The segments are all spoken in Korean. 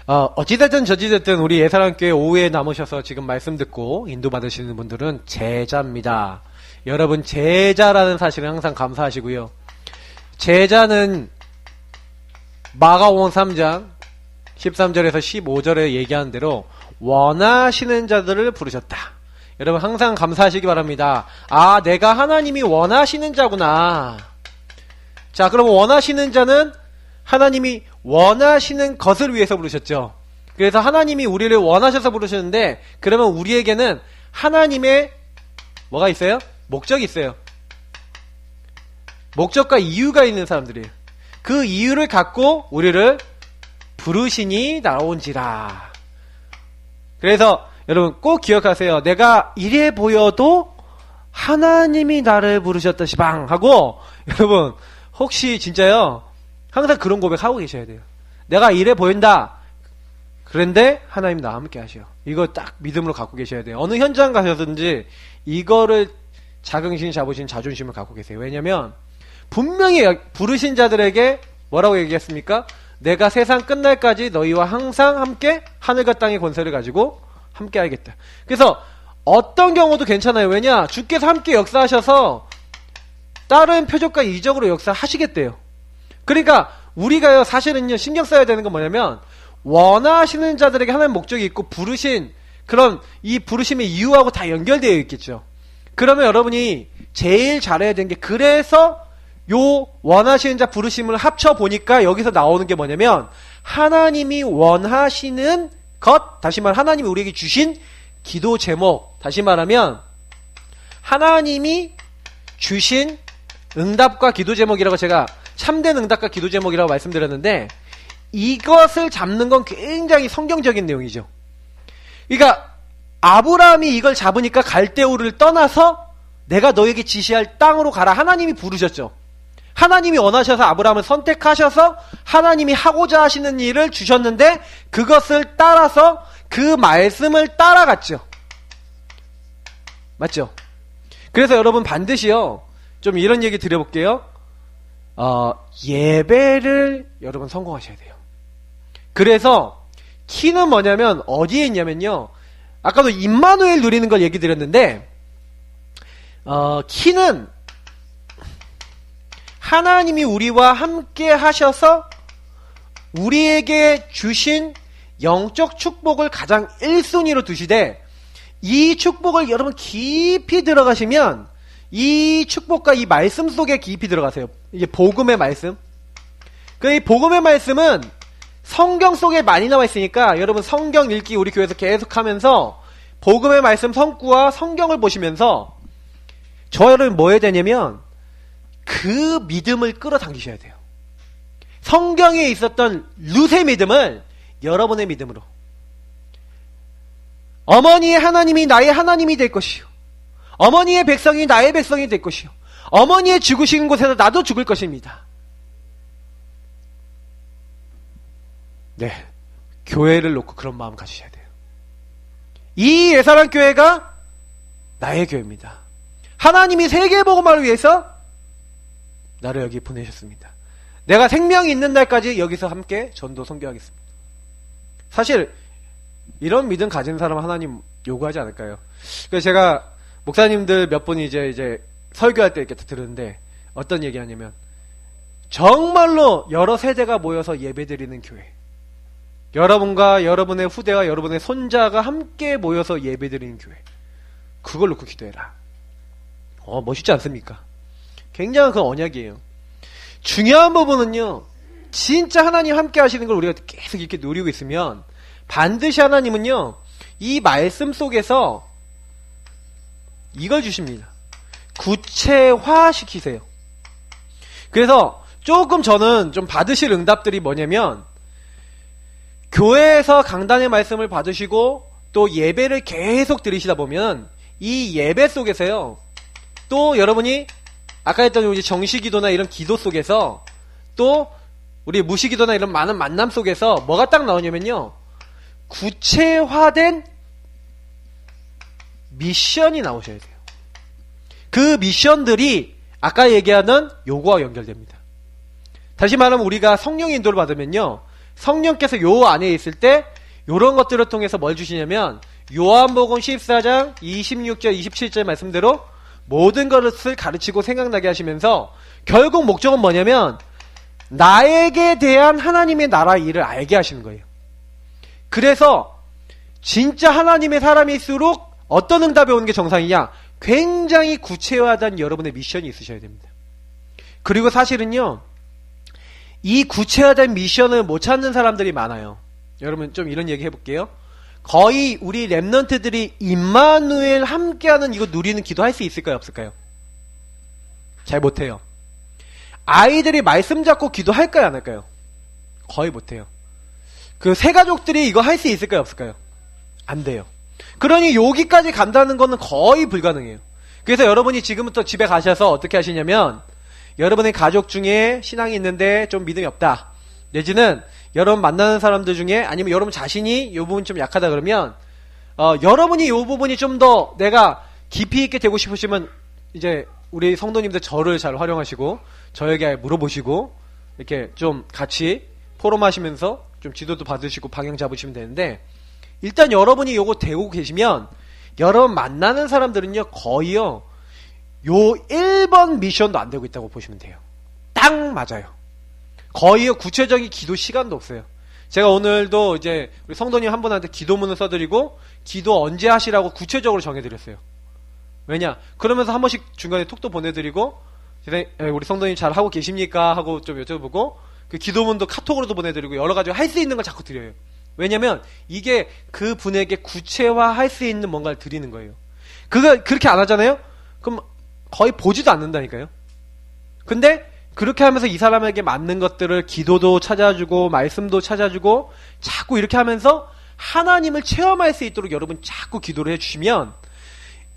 어찌됐든 저찌됐든 우리 예사랑교회 오후에 남으셔서 지금 말씀 듣고 인도받으시는 분들은 제자입니다. 여러분 제자라는 사실은 항상 감사하시고요. 제자는 마가복음 3장 13절에서 15절에 얘기하는 대로 원하시는 자들을 부르셨다. 여러분 항상 감사하시기 바랍니다. 아, 내가 하나님이 원하시는 자구나. 자, 그럼 원하시는 자는 하나님이 원하시는 것을 위해서 부르셨죠. 그래서 하나님이 우리를 원하셔서 부르셨는데, 그러면 우리에게는 하나님의 뭐가 있어요? 목적이 있어요. 목적과 이유가 있는 사람들이에요. 그 이유를 갖고 우리를 부르시니 나온지라. 그래서 여러분 꼭 기억하세요. 내가 이래 보여도 하나님이 나를 부르셨다 시방 하고, 여러분 혹시 진짜요, 항상 그런 고백하고 계셔야 돼요. 내가 이래 보인다. 그런데 하나님 나와 함께 하셔. 이거 딱 믿음으로 갖고 계셔야 돼요. 어느 현장 가셨든지 이거를 자긍심 잡으신 자존심을 갖고 계세요. 왜냐면 분명히 부르신 자들에게 뭐라고 얘기했습니까? 내가 세상 끝날까지 너희와 항상 함께 하늘과 땅의 권세를 가지고 함께 하겠다. 그래서 어떤 경우도 괜찮아요. 왜냐? 주께서 함께 역사하셔서 다른 표적과 이적으로 역사하시겠대요. 그러니까 우리가요, 사실은요, 신경 써야 되는 건 뭐냐면, 원하시는 자들에게 하나님 목적이 있고 부르신 그런 이 부르심의 이유하고 다 연결되어 있겠죠. 그러면 여러분이 제일 잘해야 되는 게, 그래서 요 원하시는 자 부르심을 합쳐 보니까 여기서 나오는 게 뭐냐면, 하나님이 원하시는 것, 다시 말하면 하나님이 우리에게 주신 기도 제목, 다시 말하면 하나님이 주신 응답과 기도 제목이라고, 제가 참된 응답과 기도 제목이라고 말씀드렸는데, 이것을 잡는 건 굉장히 성경적인 내용이죠. 그러니까 아브라함이 이걸 잡으니까 갈대우를 떠나서 내가 너에게 지시할 땅으로 가라. 하나님이 부르셨죠. 하나님이 원하셔서 아브라함을 선택하셔서 하나님이 하고자 하시는 일을 주셨는데, 그것을 따라서 그 말씀을 따라갔죠. 맞죠? 그래서 여러분 반드시요, 좀 이런 얘기 드려볼게요. 예배를 여러분 성공하셔야 돼요. 그래서 키는 뭐냐면 어디에 있냐면요, 아까도 임마누엘 누리는 걸 얘기 드렸는데, 키는 하나님이 우리와 함께 하셔서 우리에게 주신 영적 축복을 가장 1순위로 두시되, 이 축복을 여러분 깊이 들어가시면 이 축복과 이 말씀 속에 깊이 들어가세요. 이게 복음의 말씀. 이 복음의 말씀은 성경 속에 많이 나와 있으니까 여러분 성경 읽기 우리 교회에서 계속 하면서 복음의 말씀 성구와 성경을 보시면서 저 여러분 뭐 해야 되냐면 그 믿음을 끌어당기셔야 돼요. 성경에 있었던 룻의 믿음을 여러분의 믿음으로. 어머니의 하나님이 나의 하나님이 될 것이요, 어머니의 백성이 나의 백성이 될 것이요, 어머니의 죽으신 곳에서 나도 죽을 것입니다. 네, 교회를 놓고 그런 마음 가지셔야 돼요. 이 예사랑 교회가 나의 교회입니다. 하나님이 세계복음화를 위해서 나를 여기 보내셨습니다. 내가 생명이 있는 날까지 여기서 함께 전도 선교하겠습니다. 사실 이런 믿음 가진 사람 하나님 요구하지 않을까요? 그래서 제가 목사님들 몇 분이 이제 설교할 때 이렇게 들었는데 어떤 얘기 하냐면, 정말로 여러 세대가 모여서 예배드리는 교회, 여러분과 여러분의 후대와 여러분의 손자가 함께 모여서 예배드리는 교회, 그걸 놓고 기도해라. 멋있지 않습니까? 굉장한 그 언약이에요. 중요한 부분은요, 진짜 하나님 함께 하시는 걸 우리가 계속 이렇게 누리고 있으면 반드시 하나님은요, 이 말씀 속에서 이걸 주십니다. 구체화시키세요. 그래서 조금 저는 좀 받으실 응답들이 뭐냐면, 교회에서 강단의 말씀을 받으시고 또 예배를 계속 들으시다 보면 이 예배 속에서요, 또 여러분이 아까 했던 우리 정시기도나 이런 기도 속에서, 또 우리 무시기도나 이런 많은 만남 속에서 뭐가 딱 나오냐면요, 구체화된 미션이 나오셔야 돼요. 그 미션들이 아까 얘기하는 요거와 연결됩니다. 다시 말하면 우리가 성령의 인도를 받으면요, 성령께서 요 안에 있을 때 요런 것들을 통해서 뭘 주시냐면 요한복음 14장 26절 27절 말씀대로 모든 것을 가르치고 생각나게 하시면서 결국 목적은 뭐냐면 나에게 대한 하나님의 나라 일을 알게 하시는 거예요. 그래서 진짜 하나님의 사람일수록 어떤 응답이 오는 게 정상이냐? 굉장히 구체화된 여러분의 미션이 있으셔야 됩니다. 그리고 사실은요, 이 구체화된 미션을 못 찾는 사람들이 많아요. 여러분 좀 이런 얘기 해볼게요. 거의 우리 랩런트들이 임마누엘 함께하는 이거 누리는 기도 할 수 있을까요? 없을까요? 잘 못해요. 아이들이 말씀 잡고 기도할까요? 안 할까요? 거의 못해요. 그 새 가족들이 이거 할 수 있을까요? 없을까요? 안 돼요. 그러니 여기까지 간다는 거는 거의 불가능해요. 그래서 여러분이 지금부터 집에 가셔서 어떻게 하시냐면 여러분의 가족 중에 신앙이 있는데 좀 믿음이 없다. 내지는 여러분 만나는 사람들 중에 아니면 여러분 자신이 이 부분 좀 약하다 그러면 여러분이 이 부분이 좀 더 내가 깊이 있게 되고 싶으시면 이제 우리 성도님들 저를 잘 활용하시고 저에게 물어보시고 이렇게 좀 같이 포럼하시면서 좀 지도도 받으시고 방향 잡으시면 되는데 일단 여러분이 요거 되고 계시면 여러분 만나는 사람들은요 거의요 요 1번 미션도 안 되고 있다고 보시면 돼요. 딱 맞아요. 거의요 구체적인 기도 시간도 없어요. 제가 오늘도 이제 우리 성도님 한 분한테 기도문을 써드리고 기도 언제 하시라고 구체적으로 정해드렸어요. 왜냐? 그러면서 한 번씩 중간에 톡도 보내드리고 우리 성도님 잘 하고 계십니까? 하고 좀 여쭤보고 그 기도문도 카톡으로도 보내드리고 여러 가지 할 수 있는 걸 자꾸 드려요. 왜냐면 이게 그 분에게 구체화할 수 있는 뭔가를 드리는 거예요. 그렇게 안 하잖아요? 그럼 거의 보지도 않는다니까요. 근데 그렇게 하면서 이 사람에게 맞는 것들을 기도도 찾아주고 말씀도 찾아주고 자꾸 이렇게 하면서 하나님을 체험할 수 있도록 여러분 자꾸 기도를 해주시면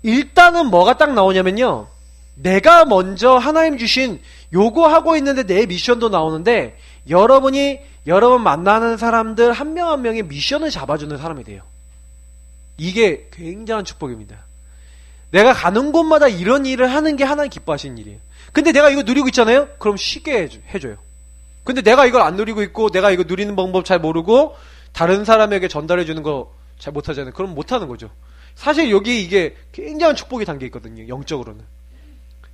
일단은 뭐가 딱 나오냐면요. 내가 먼저 하나님 주신 요거 하고 있는데 내 미션도 나오는데 여러분 만나는 사람들 한 명 한 명의 미션을 잡아주는 사람이 돼요. 이게 굉장한 축복입니다. 내가 가는 곳마다 이런 일을 하는 게 하나님 기뻐하시는 일이에요. 근데 내가 이거 누리고 있잖아요? 그럼 쉽게 해줘요. 근데 내가 이걸 안 누리고 있고 내가 이거 누리는 방법 잘 모르고 다른 사람에게 전달해주는 거 잘 못하잖아요. 그럼 못하는 거죠. 사실 여기 이게 굉장한 축복이 담겨있거든요. 영적으로는.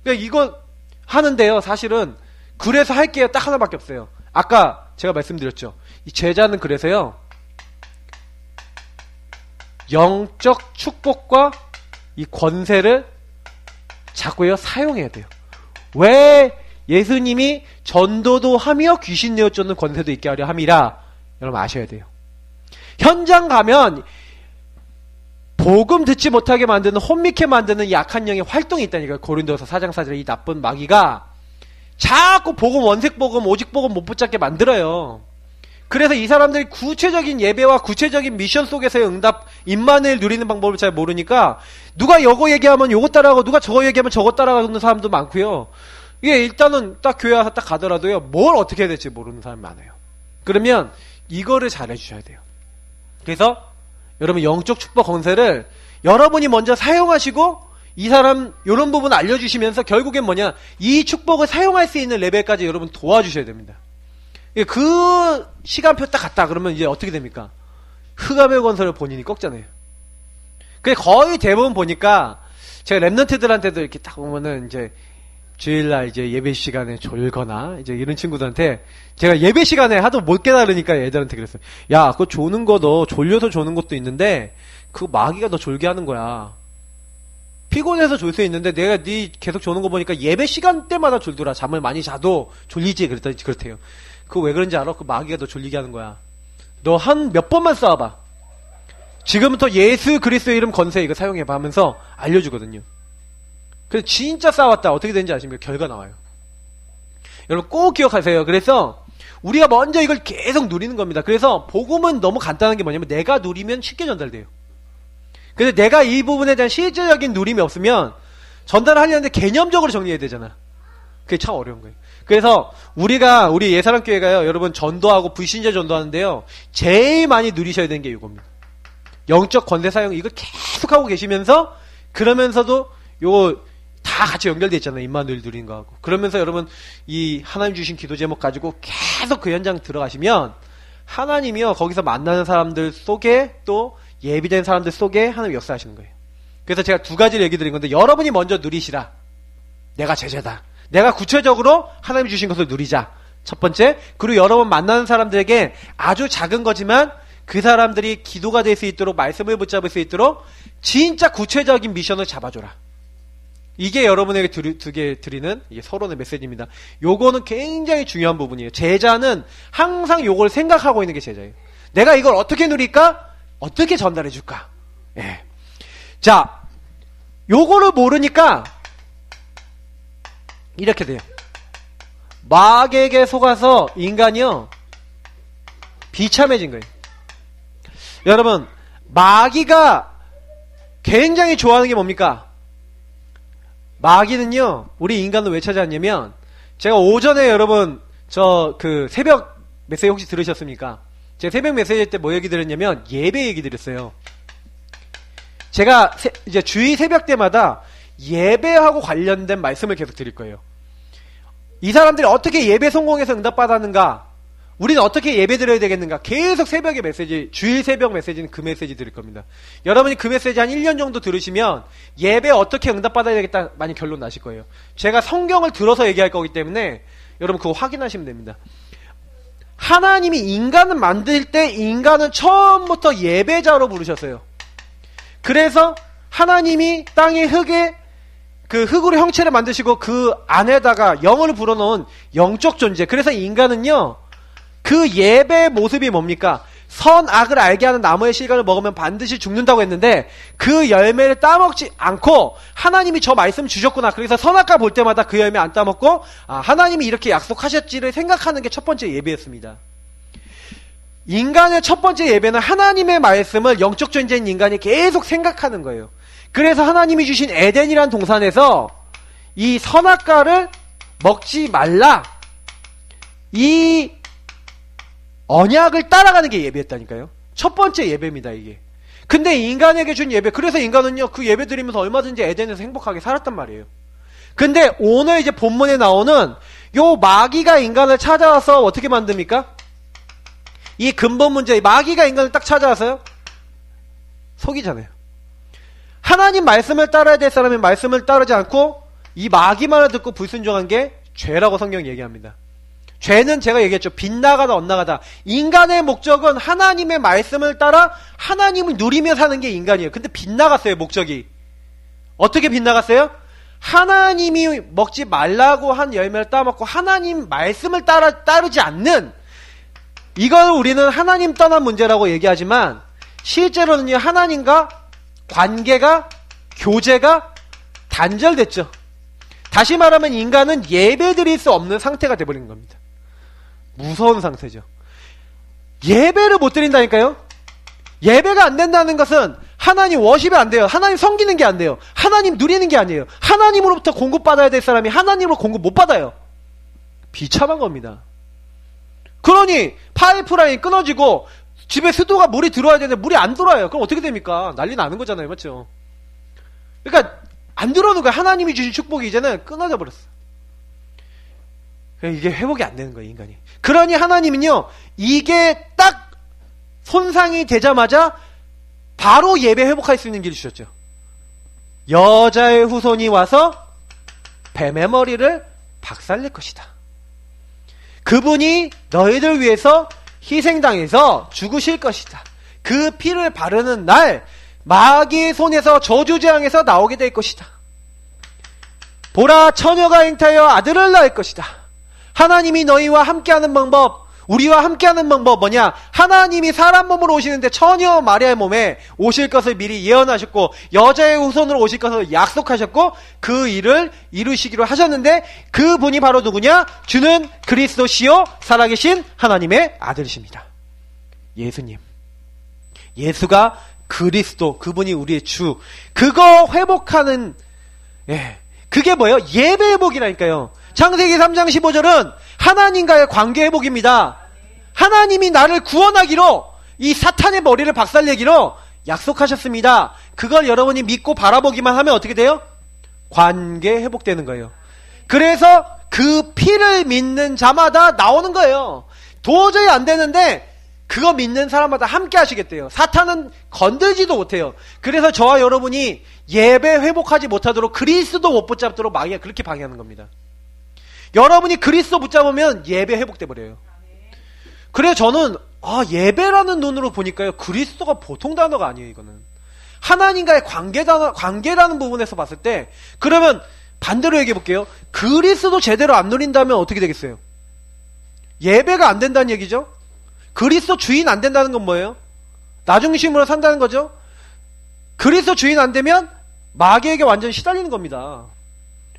그러니까 이거 하는데요. 사실은 그래서 할 게 딱 하나밖에 없어요. 아까 제가 말씀드렸죠. 이 제자는 그래서요. 영적 축복과 이 권세를 자꾸요 사용해야 돼요. 왜 예수님이 전도도 하며 귀신 내어 쫓는 권세도 있게 하려 함이라 여러분 아셔야 돼요. 현장 가면 복음 듣지 못하게 만드는 혼미케 만드는 약한 영의 활동이 있다니까요. 고린도서 4장 4절에 이 나쁜 마귀가 자꾸 복음 원색 복음 오직 복음 못 붙잡게 만들어요. 그래서 이 사람들이 구체적인 예배와 구체적인 미션 속에서의 응답 임만을 누리는 방법을 잘 모르니까 누가 요거 얘기하면 요거 따라가고 누가 저거 얘기하면 저거 따라가는 사람도 많고요. 이게 일단은 딱 교회 와서 딱 가더라도요 뭘 어떻게 해야 될지 모르는 사람이 많아요. 그러면 이거를 잘 해주셔야 돼요. 그래서 여러분 영적 축복 권세를 여러분이 먼저 사용하시고 이 사람 이런 부분 알려주시면서 결국엔 뭐냐 이 축복을 사용할 수 있는 레벨까지 여러분 도와주셔야 됩니다. 그 시간표 딱 갔다 그러면 이제 어떻게 됩니까? 흑암의 권세를 본인이 꺾잖아요. 그게 거의 대부분 보니까 제가 랩런트들한테도 이렇게 딱 보면은 이제 주일날 이제 예배 시간에 졸거나 이제 이런 친구들한테 제가 예배 시간에 하도 못 깨달으니까 애들한테 그랬어요. 야, 그거 조는 거 너 졸려서 조는 것도 있는데 그 마귀가 너 졸게 하는 거야. 피곤해서 졸 수 있는데 내가 네 계속 조는 거 보니까 예배 시간 때마다 졸더라. 잠을 많이 자도 졸리지 그랬더니 그렇대요. 그거 왜 그런지 알아? 그 마귀가 너 졸리게 하는 거야. 너 한 몇 번만 싸워봐. 지금부터 예수 그리스도의 이름 건세 이거 사용해봐 하면서 알려주거든요. 그래서 진짜 싸웠다. 어떻게 되는지 아십니까? 결과 나와요. 여러분 꼭 기억하세요. 그래서 우리가 먼저 이걸 계속 누리는 겁니다. 그래서 복음은 너무 간단한 게 뭐냐면 내가 누리면 쉽게 전달돼요. 근데 내가 이 부분에 대한 실제적인 누림이 없으면 전달하려는데 개념적으로 정리해야 되잖아. 그게 참 어려운 거예요. 그래서 우리 예사람교회가요. 여러분 전도하고 불신자 전도하는데요. 제일 많이 누리셔야 되는 게 이겁니다. 영적 권세 사용 이거 계속 하고 계시면서 그러면서도 요거 다 같이 연결돼 있잖아요. 임마누엘 누리는 거하고. 그러면서 여러분 이 하나님 주신 기도 제목 가지고 계속 그 현장 들어가시면 하나님이요 거기서 만나는 사람들 속에 또 예비된 사람들 속에 하나님 역사하시는 거예요. 그래서 제가 두 가지를 얘기 드린 건데 여러분이 먼저 누리시라. 내가 제자다. 내가 구체적으로 하나님이 주신 것을 누리자. 첫 번째. 그리고 여러분 만나는 사람들에게 아주 작은 거지만 그 사람들이 기도가 될 수 있도록 말씀을 붙잡을 수 있도록 진짜 구체적인 미션을 잡아줘라. 이게 여러분에게 드리는 이게 서론의 메시지입니다. 요거는 굉장히 중요한 부분이에요. 제자는 항상 요걸 생각하고 있는 게 제자예요. 내가 이걸 어떻게 누릴까? 어떻게 전달해 줄까? 예. 자, 요거를 모르니까 이렇게 돼요. 마귀에게 속아서 인간이요 비참해진 거예요. 여러분, 마귀가 굉장히 좋아하는 게 뭡니까? 마귀는요, 우리 인간을 왜 찾아왔냐면, 제가 오전에 여러분, 새벽 메시지 혹시 들으셨습니까? 제가 새벽 메시지 때 뭐 얘기 드렸냐면, 예배 얘기 드렸어요. 제가 이제 주일 새벽 때마다 예배하고 관련된 말씀을 계속 드릴 거예요. 이 사람들이 어떻게 예배 성공해서 응답받았는가? 우리는 어떻게 예배 드려야 되겠는가? 계속 새벽의 메시지, 주일 새벽 메시지는 그 메시지 드릴 겁니다. 여러분이 그 메시지 한 1년 정도 들으시면 예배 어떻게 응답받아야 되겠다 많이 결론 나실 거예요. 제가 성경을 들어서 얘기할 거기 때문에 여러분 그거 확인하시면 됩니다. 하나님이 인간을 만들 때 인간은 처음부터 예배자로 부르셨어요. 그래서 하나님이 땅의 흙에 그 흙으로 형체를 만드시고 그 안에다가 영을 불어넣은 영적 존재. 그래서 인간은요 그 예배의 모습이 뭡니까? 선악을 알게 하는 나무의 실과를 먹으면 반드시 죽는다고 했는데 그 열매를 따먹지 않고 하나님이 저 말씀 주셨구나. 그래서 선악과 볼 때마다 그 열매 안 따먹고 하나님이 이렇게 약속하셨지를 생각하는 게 첫 번째 예배였습니다. 인간의 첫 번째 예배는 하나님의 말씀을 영적 존재인 인간이 계속 생각하는 거예요. 그래서 하나님이 주신 에덴이라는 동산에서 이 선악과를 먹지 말라. 이 언약을 따라가는 게 예배였다니까요. 첫 번째 예배입니다, 이게. 근데 인간에게 준 예배, 그래서 인간은요, 그 예배 드리면서 얼마든지 에덴에서 행복하게 살았단 말이에요. 근데 오늘 이제 본문에 나오는 요 마귀가 인간을 찾아와서 어떻게 만듭니까? 이 근본 문제, 마귀가 인간을 딱 찾아와서요, 속이잖아요. 하나님 말씀을 따라야 될 사람이 말씀을 따르지 않고 이 마귀 말을 듣고 불순종한 게 죄라고 성경이 얘기합니다. 죄는 제가 얘기했죠. 빗나가다 엇나가다. 인간의 목적은 하나님의 말씀을 따라 하나님을 누리며 사는 게 인간이에요. 근데 빗나갔어요, 목적이. 어떻게 빗나갔어요? 하나님이 먹지 말라고 한 열매를 따먹고 하나님 말씀을 따르지 않는, 이걸 우리는 하나님 떠난 문제라고 얘기하지만 실제로는요, 하나님과 관계가, 교제가 단절됐죠. 다시 말하면 인간은 예배 드릴 수 없는 상태가 돼버린 겁니다. 무서운 상태죠. 예배를 못 드린다니까요. 예배가 안 된다는 것은 하나님 워십이 안 돼요. 하나님 섬기는 게 안 돼요. 하나님 누리는 게 아니에요. 하나님으로부터 공급받아야 될 사람이 하나님으로 공급 못 받아요. 비참한 겁니다. 그러니 파이프라인 끊어지고 집에 수도가 물이 들어와야 되는데 물이 안 들어와요. 그럼 어떻게 됩니까? 난리 나는 거잖아요. 맞죠? 그러니까 안 들어오는 거야. 하나님이 주신 축복이 이제는 끊어져 버렸어. 이게 회복이 안 되는 거예요, 인간이. 그러니 하나님은요, 이게 딱 손상이 되자마자 바로 예배 회복할 수 있는 길을 주셨죠. 여자의 후손이 와서 뱀의 머리를 박살낼 것이다. 그분이 너희들 위해서 희생당해서 죽으실 것이다. 그 피를 바르는 날 마귀의 손에서 저주재앙에서 나오게 될 것이다. 보라, 처녀가 잉타하여 아들을 낳을 것이다. 하나님이 너희와 함께하는 방법, 우리와 함께하는 방법 뭐냐? 하나님이 사람 몸으로 오시는데 처녀 마리아의 몸에 오실 것을 미리 예언하셨고 여자의 후손으로 오실 것을 약속하셨고 그 일을 이루시기로 하셨는데 그 분이 바로 누구냐? 주는 그리스도시요 살아계신 하나님의 아들이십니다. 예수님. 예수가 그리스도, 그분이 우리의 주. 그거 회복하는, 그게 뭐예요? 예배 회복이라니까요. 창세기 3장 15절은 하나님과의 관계 회복입니다. 하나님이 나를 구원하기로, 이 사탄의 머리를 박살내기로 약속하셨습니다. 그걸 여러분이 믿고 바라보기만 하면 어떻게 돼요? 관계 회복되는 거예요. 그래서 그 피를 믿는 자마다 나오는 거예요. 도저히 안 되는데 그거 믿는 사람마다 함께 하시겠대요. 사탄은 건들지도 못해요. 그래서 저와 여러분이 예배 회복하지 못하도록 그리스도 못 붙잡도록 마귀가 그렇게 방해하는 겁니다. 여러분이 그리스도 붙잡으면 예배 회복돼 버려요. 그래서 저는 예배라는 눈으로 보니까요, 그리스도가 보통 단어가 아니에요. 이거는 하나님과의 관계라는 부분에서 봤을 때, 그러면 반대로 얘기해 볼게요. 그리스도 제대로 안 누린다면 어떻게 되겠어요? 예배가 안 된다는 얘기죠. 그리스도 주인 안 된다는 건 뭐예요? 나 중심으로 산다는 거죠. 그리스도 주인 안 되면 마귀에게 완전히 시달리는 겁니다.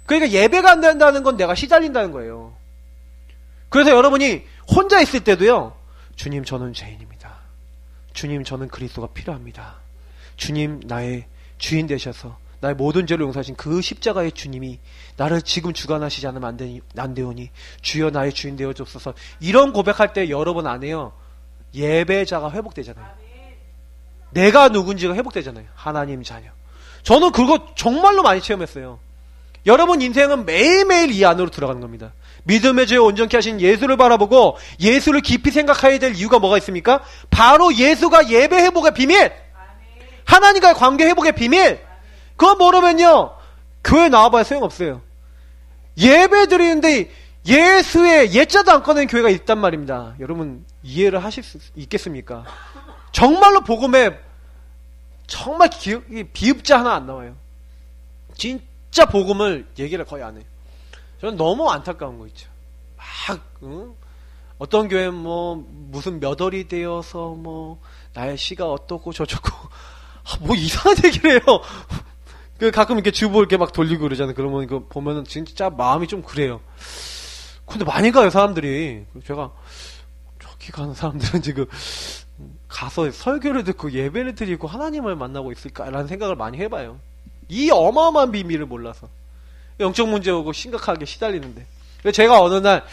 그러니까 예배가 안 된다는 건 내가 시달린다는 거예요. 그래서 여러분이 혼자 있을 때도요, 주님 저는 죄인입니다. 주님 저는 그리스도가 필요합니다. 주님 나의 주인 되셔서 나의 모든 죄를 용서하신 그 십자가의 주님이 나를 지금 주관하시지 않으면 안 되오니 주여 나의 주인 되어주옵소서. 이런 고백할 때 여러분 안에요, 예배자가 회복되잖아요. 내가 누군지가 회복되잖아요. 하나님 자녀. 저는 그거 정말로 많이 체험했어요. 여러분 인생은 매일매일 이 안으로 들어가는 겁니다. 믿음의 죄 온전케 하신 예수를 바라보고 예수를 깊이 생각해야 될 이유가 뭐가 있습니까? 바로 예수가 예배 회복의 비밀, 하나님과의 관계 회복의 비밀. 그거 모르면요, 교회 나와봐야 소용없어요. 예배 드리는데 예수의 예자도 안 꺼낸 교회가 있단 말입니다. 여러분 이해를 하실 수 있겠습니까? 정말로 복음에 정말 비읍자 하나 안 나와요. 진짜 복음을 얘기를 거의 안 해요. 저는 너무 안타까운 거 있죠. 어떤 교회는 무슨 몇 월이 되어서 나의 시가 어떻고 저쩌고 이상한 얘기를 해요. 가끔 이렇게 주보 이렇게 막 돌리고 그러잖아요. 그러면 이거 보면은 진짜 마음이 좀 그래요. 근데 많이 가요, 사람들이. 제가 저기 가는 사람들은 지금 가서 설교를 듣고 예배를 드리고 하나님을 만나고 있을까라는 생각을 많이 해봐요. 이 어마어마한 비밀을 몰라서 영적 문제 오고 심각하게 시달리는데. 그래서 제가 어느 날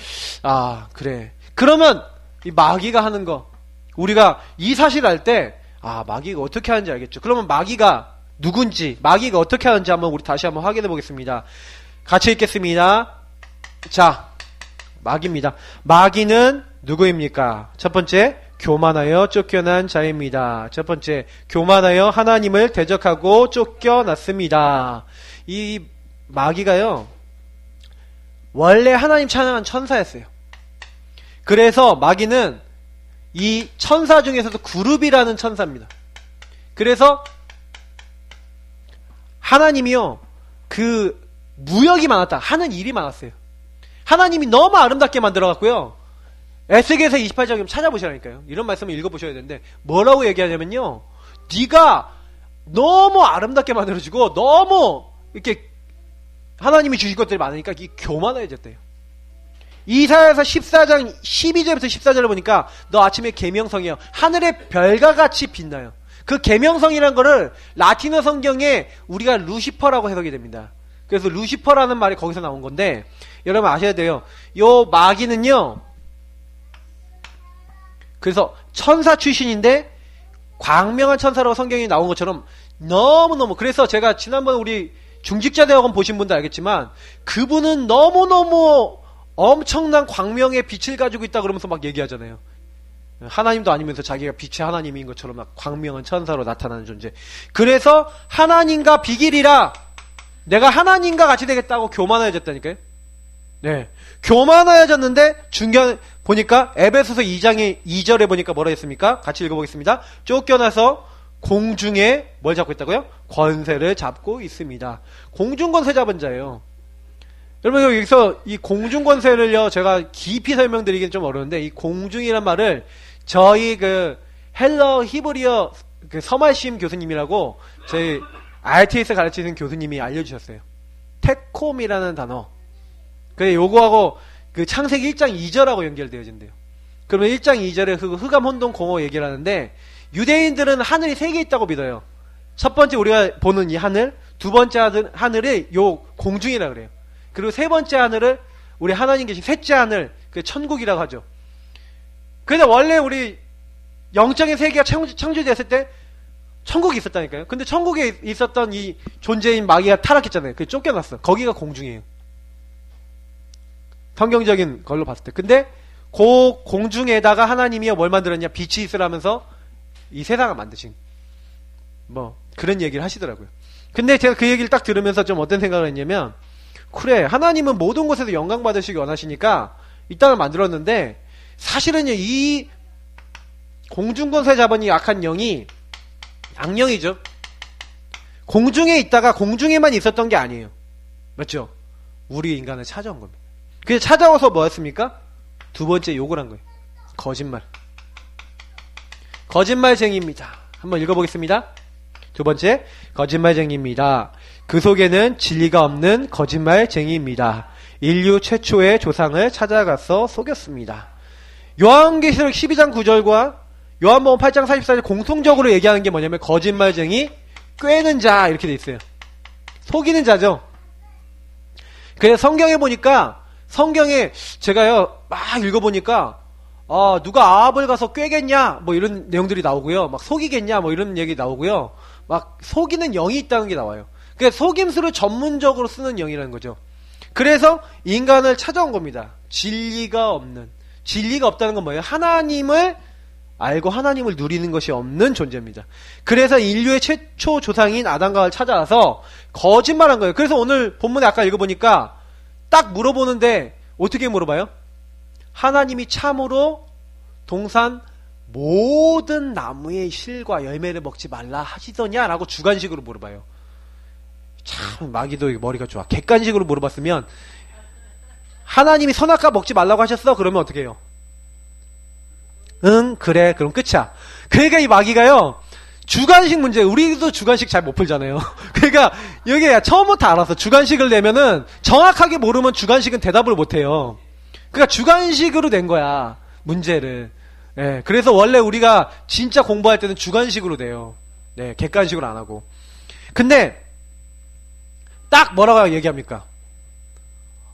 그래, 그러면 이 마귀가 하는 거, 우리가 이 사실을 알 때 마귀가 어떻게 하는지 알겠죠. 그러면 마귀가 누군지, 마귀가 어떻게 하는지 한번 우리 다시 한번 확인해 보겠습니다. 같이 읽겠습니다. 자, 마귀입니다. 마귀는 누구입니까? 첫 번째, 교만하여 쫓겨난 자입니다. 첫 번째, 교만하여 하나님을 대적하고 쫓겨났습니다. 이 마귀가요, 원래 하나님 찬양한 천사였어요. 그래서 마귀는 이 천사 중에서도 그룹이라는 천사입니다. 그래서 하나님이요, 그 무역이 많았다, 하는 일이 많았어요. 하나님이 너무 아름답게 만들어갖고요, 에스겔서 28장 좀 찾아보시라니까요. 이런 말씀을 읽어보셔야 되는데 뭐라고 얘기하냐면요, 네가 너무 아름답게 만들어지고 너무 이렇게 하나님이 주신 것들이 많으니까 이 교만해졌대요. 이사야서 14장 12절부터 14절을 보니까 너 아침에 계명성이요, 하늘의 별과 같이 빛나요. 그 계명성이라는 거를 라틴어 성경에 우리가 루시퍼라고 해석이 됩니다. 그래서 루시퍼라는 말이 거기서 나온 건데, 여러분 아셔야 돼요. 요 마귀는요, 그래서 천사 출신인데 광명한 천사라고 성경이 나온 것처럼 너무너무, 그래서 제가 지난번에 우리 중직자대학원 보신 분도 알겠지만 그분은 너무너무 엄청난 광명의 빛을 가지고 있다 그러면서 막 얘기하잖아요. 하나님도 아니면서 자기가 빛의 하나님인 것처럼 막 광명한 천사로 나타나는 존재. 그래서 하나님과 비길이라, 내가 하나님과 같이 되겠다고 교만해졌다니까요. 네, 교만해졌는데 중견 보니까 에베소서 2장의 2절에 보니까 뭐라 했습니까? 같이 읽어보겠습니다. 쫓겨나서 공중에 뭘 잡고 있다고요? 권세를 잡고 있습니다. 공중권세 잡은 자예요. 여러분 여기서 이 공중권세를요, 제가 깊이 설명드리기는 좀 어려운데, 이 공중이란 말을 저희 그 헬러 히브리어 그 서말심 교수님이라고 저희 RT에서 가르치는 교수님이 알려주셨어요. 테콤이라는 단어. 그래, 요거하고 그 창세기 1장 2절하고 연결되어진대요. 그러면 1장 2절에 흑암 혼돈 공허 얘기를 하는데, 유대인들은 하늘이 3개 있다고 믿어요. 첫 번째 우리가 보는 이 하늘, 두 번째 하늘이 요 공중이라 그래요. 그리고 세 번째 하늘을 우리 하나님 계신 셋째 하늘, 그 천국이라고 하죠. 그래서 원래 우리 영적인 세계가 창조되었을 때 천국이 있었다니까요. 근데 천국에 있었던 이 존재인 마귀가 타락했잖아요. 그 쫓겨났어. 거기가 공중이에요. 성경적인 걸로 봤을 때. 근데 그 공중에다가 하나님이 뭘 만들었냐? 빛이 있으라면서 이 세상을 만드신 뭐 그런 얘기를 하시더라고요. 근데 제가 그 얘기를 딱 들으면서 좀 어떤 생각을 했냐면, 그래, 하나님은 모든 곳에서 영광 받으시기 원하시니까 이 땅을 만들었는데, 사실은요, 이 공중권세 잡은 이 악한 영이 악령이죠. 공중에 있다가 공중에만 있었던 게 아니에요. 맞죠? 우리 인간을 찾아온 겁니다. 그래서 찾아와서 뭐였습니까? 두 번째 욕을 한 거예요. 거짓말. 거짓말쟁이입니다. 한번 읽어보겠습니다. 두 번째, 거짓말쟁이입니다. 그 속에는 진리가 없는 거짓말쟁이입니다. 인류 최초의 조상을 찾아가서 속였습니다. 요한계시록 12장 9절과 요한복음 8장 44절 공통적으로 얘기하는 게 뭐냐면 거짓말쟁이, 꿰는 자 이렇게 돼 있어요. 속이는 자죠. 그래서 성경에 보니까, 성경에 제가요 막 읽어보니까 누가 아합을 가서 꿰겠냐 뭐 이런 내용들이 나오고요, 막 속이겠냐 뭐 이런 얘기 나오고요, 막 속이는 영이 있다는 게 나와요. 그러니까 속임수를 전문적으로 쓰는 영이라는 거죠. 그래서 인간을 찾아온 겁니다. 진리가 없다는 건 뭐예요? 하나님을 알고 하나님을 누리는 것이 없는 존재입니다. 그래서 인류의 최초 조상인 아담과 하와를 찾아와서 거짓말한 거예요. 그래서 오늘 본문에 아까 읽어보니까 딱 물어보는데 어떻게 물어봐요? 하나님이 참으로 동산 모든 나무의 실과 열매를 먹지 말라 하시더냐라고 주관식으로 물어봐요. 참 마귀도 머리가 좋아. 객관식으로 물어봤으면, 하나님이 선악과 먹지 말라고 하셨어? 그러면 어떻게 해요? 응, 그래, 그럼 끝이야. 그러니까 이 마귀가요, 주관식 문제, 우리도 주관식 잘 못 풀잖아요. 그러니까 여기 처음부터 알아서 주관식을 내면은 정확하게 모르면 주관식은 대답을 못 해요. 그러니까 주관식으로 낸 거야, 문제를. 예, 그래서 원래 우리가 진짜 공부할 때는 주관식으로 돼요. 네, 객관식으로 안 하고. 근데 딱 뭐라고 얘기합니까?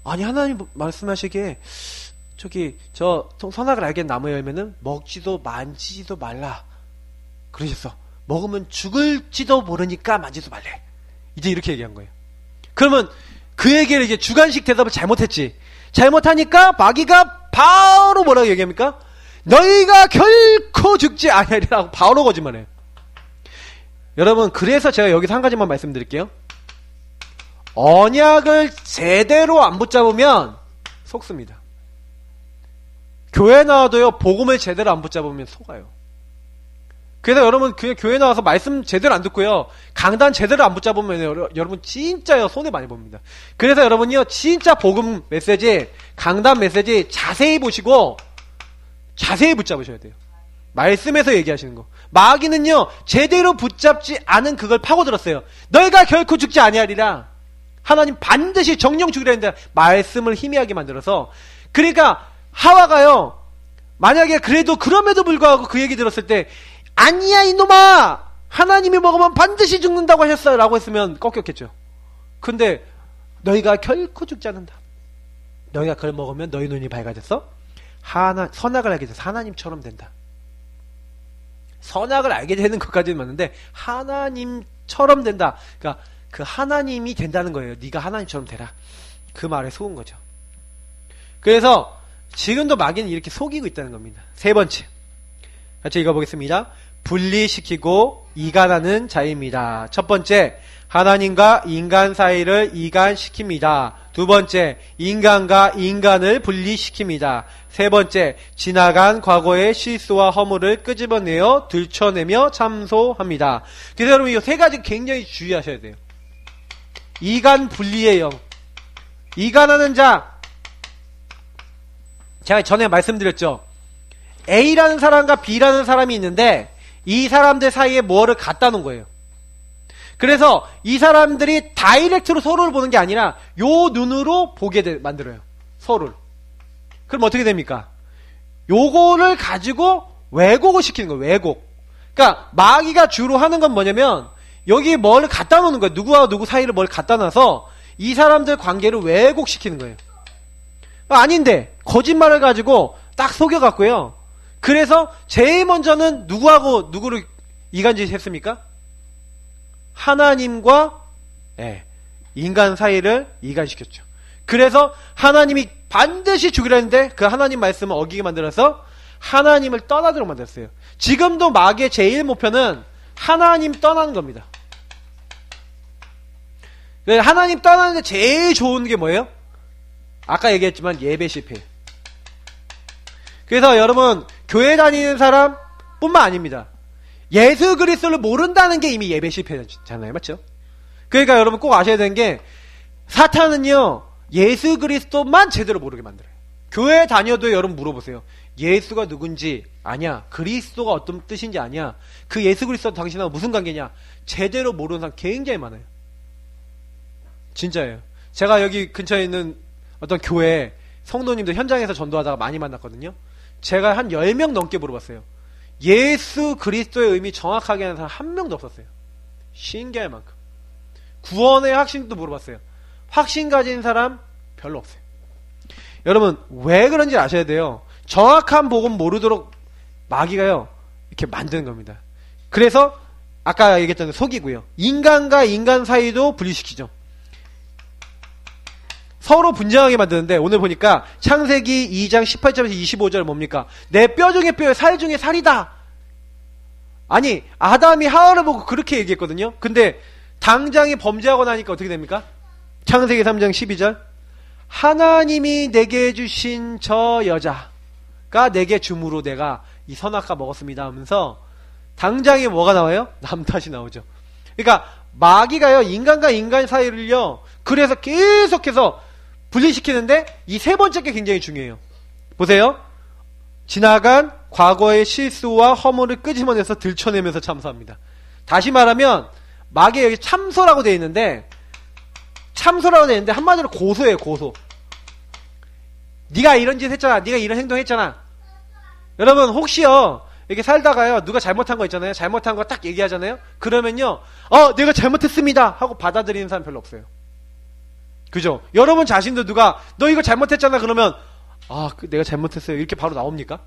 아니, 하나님 말씀하시기에 저 선악을 알게 나무 열매는 먹지도 만지지도 말라 그러셨어. 먹으면 죽을지도 모르니까 만지도 말래. 이제 이렇게 얘기한 거예요. 그러면 그 얘기를 이제 주관식 대답을 잘못했지. 잘못하니까 마귀가 바로 뭐라고 얘기합니까? 너희가 결코 죽지 아니하리라고 바로 거짓말해요. 여러분, 그래서 제가 여기서 한 가지만 말씀드릴게요. 언약을 제대로 안 붙잡으면 속습니다. 교회 나와도요, 복음을 제대로 안 붙잡으면 속아요. 그래서 여러분, 그냥 교회 나와서 말씀 제대로 안 듣고요, 강단 제대로 안 붙잡으면 여러분 진짜요, 손해 많이 봅니다. 그래서 여러분이요, 진짜 복음 메시지, 강단 메시지 자세히 보시고 자세히 붙잡으셔야 돼요. 말씀에서 얘기하시는 거. 마귀는요, 제대로 붙잡지 않은 그걸 파고들었어요. 너희가 결코 죽지 아니하리라. 하나님 반드시 정령 죽이라 했는데 말씀을 희미하게 만들어서. 그러니까 하와가요, 만약에 그래도 그럼에도 불구하고 그 얘기 들었을 때 아니야 이놈아, 하나님이 먹으면 반드시 죽는다고 하셨어 라고 했으면 꺾였겠죠. 근데 너희가 결코 죽지 않는다. 너희가 그걸 먹으면 너희 눈이 밝아졌어, 선악을 알게 돼서 하나님처럼 된다. 선악을 알게 되는 것까지는 맞는데 하나님처럼 된다. 그러니까 그 하나님이 된다는 거예요. 네가 하나님처럼 되라. 그 말에 속은 거죠. 그래서 지금도 마귀는 이렇게 속이고 있다는 겁니다. 세 번째, 같이 읽어보겠습니다. 분리시키고 이간하는 자입니다. 첫 번째, 하나님과 인간 사이를 이간시킵니다. 두 번째, 인간과 인간을 분리시킵니다. 세 번째, 지나간 과거의 실수와 허물을 끄집어내어 들춰내며 참소합니다. 그래서 여러분, 이 세 가지 굉장히 주의하셔야 돼요. 이간 분리의 영, 이간하는 자. 제가 전에 말씀드렸죠. A라는 사람과 B라는 사람이 있는데 이 사람들 사이에 뭐를 갖다 놓은 거예요. 그래서 이 사람들이 다이렉트로 서로를 보는 게 아니라 요 눈으로 보게 만들어요. 서로를. 그럼 어떻게 됩니까? 요거를 가지고 왜곡을 시키는 거예요. 왜곡. 그러니까 마귀가 주로 하는 건 뭐냐면 여기 뭘 갖다 놓는 거예요. 누구와 누구 사이를 뭘 갖다 놔서 이 사람들 관계를 왜곡시키는 거예요. 아닌데 거짓말을 가지고 딱 속여갖고요. 그래서 제일 먼저는 누구하고 누구를 이간짓 했습니까? 하나님과 인간 사이를 이간시켰죠. 그래서 하나님이 반드시 죽이려 했는데 그 하나님 말씀을 어기게 만들어서 하나님을 떠나도록 만들었어요. 지금도 마귀의 제일 목표는 하나님 떠나는 겁니다. 하나님 떠나는데 제일 좋은 게 뭐예요? 아까 얘기했지만 예배 실패. 그래서 여러분 교회 다니는 사람 뿐만 아닙니다. 예수 그리스도를 모른다는 게 이미 예배 실패잖아요. 맞죠? 그러니까 여러분 꼭 아셔야 되는 게 사탄은요 예수 그리스도만 제대로 모르게 만들어요. 교회 다녀도 여러분 물어보세요. 예수가 누군지 아냐? 그리스도가 어떤 뜻인지 아냐? 그 예수 그리스도 당신하고 무슨 관계냐? 제대로 모르는 사람 굉장히 많아요. 진짜예요. 제가 여기 근처에 있는 어떤 교회 성도님들 현장에서 전도하다가 많이 만났거든요. 제가 한 10명 넘게 물어봤어요. 예수 그리스도의 의미 정확하게 하는 사람 한 명도 없었어요. 신기할 만큼. 구원의 확신도 물어봤어요. 확신 가진 사람 별로 없어요. 여러분 왜 그런지 아셔야 돼요. 정확한 복음 모르도록 마귀가요 이렇게 만드는 겁니다. 그래서 아까 얘기했던 속이고요. 인간과 인간 사이도 분리시키죠. 서로 분쟁하게 만드는데 오늘 보니까 창세기 2장 18절에서 25절 뭡니까? 내 뼈 중에 뼈, 살 중에 살이다. 아니 아담이 하와를 보고 그렇게 얘기했거든요. 근데 당장에 범죄하고 나니까 어떻게 됩니까? 창세기 3장 12절 하나님이 내게 주신 저 여자가 내게 줌으로 내가 이 선악과 먹었습니다 하면서 당장에 뭐가 나와요? 남 탓이 나오죠. 그러니까 마귀가요 인간과 인간 사이를요 그래서 계속해서 분리시키는데 이 세 번째 게 굉장히 중요해요. 보세요. 지나간 과거의 실수와 허물을 끄집어내서 들춰내면서 참소합니다. 다시 말하면 마귀에 여기 참소라고 되어 있는데 참소라고 되어 있는데 한마디로 고소예요. 고소. 네가 이런 짓 했잖아. 네가 이런 행동 했잖아. 여러분 혹시요 이렇게 살다가요 누가 잘못한 거 있잖아요. 잘못한 거 딱 얘기하잖아요. 그러면요 내가 잘못했습니다 하고 받아들이는 사람 별로 없어요. 그죠? 여러분 자신도 누가 너 이거 잘못했잖아 그러면 내가 잘못했어요 이렇게 바로 나옵니까?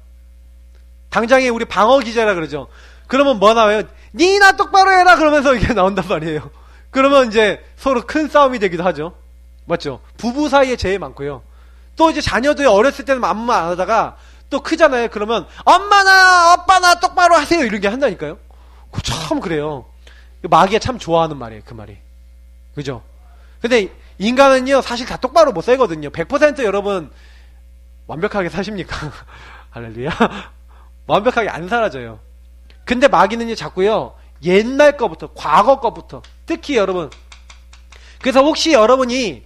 당장에 우리 방어 기자라 그러죠. 그러면 뭐 나와요? 니나 똑바로 해라 그러면서 이게 나온단 말이에요. 그러면 이제 서로 큰 싸움이 되기도 하죠. 맞죠? 부부 사이에 제일 많고요. 또 이제 자녀들이 어렸을 때는 아무 말 안 하다가 또 크잖아요. 그러면 엄마나 아빠나 똑바로 하세요 이런 게 한다니까요. 참 그래요. 마귀가 참 좋아하는 말이에요. 그 말이. 그죠? 근데 인간은요 사실 다 똑바로 못 살거든요. 100% 여러분 완벽하게 사십니까? 할렐루야. 완벽하게 안 사라져요. 근데 마귀는요 자꾸요 옛날 거부터 과거 거부터 특히 여러분 그래서 혹시 여러분이